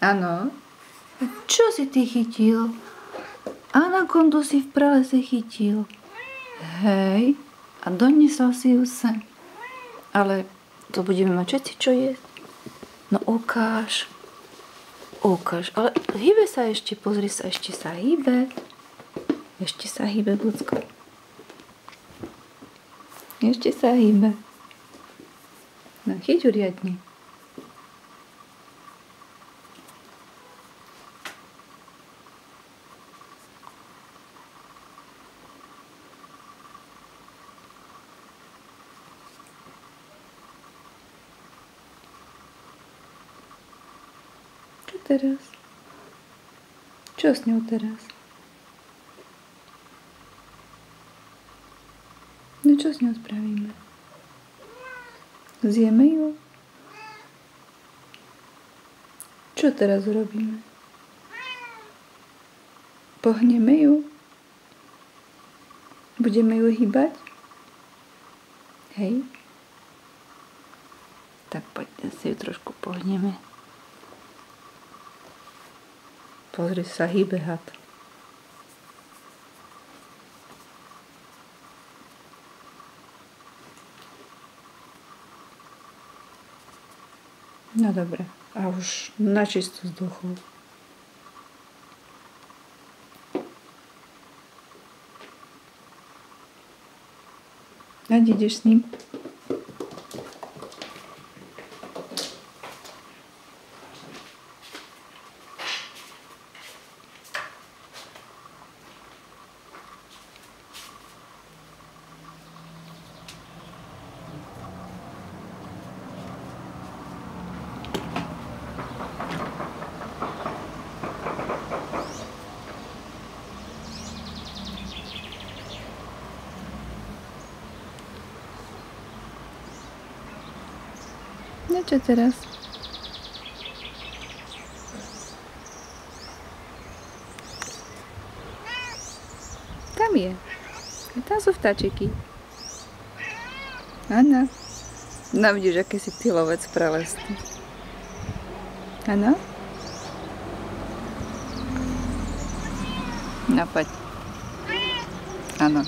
Áno. Čo si ty chytil? Anakondu si v pralese chytil. Hej. A doniesol si ju sem. Ale to budeme mať všetci čo jesť. No ukáž. Ukáž. Ale hýbe sa ešte. Pozri sa, ešte sa hýbe. Ešte sa hýbe, Bucko. Ešte sa hýbe. No, chyť ju riadne. Čo teraz? Čo s ňou teraz? No čo s ňou spravíme? Zjeme ju? Čo teraz urobíme? Pohneme ju? Budeme ju hýbať? Hej? Tak poďte si ju trošku pohneme. Pozri sa, hýbe had. No dobre, a už na čistú vzduchu. A ideš s ním? No čo teraz? Tam je. A tam sú vtáčiky. Áno. No vidíš, aký si ty lovec pralesný. Áno? No poď. Áno.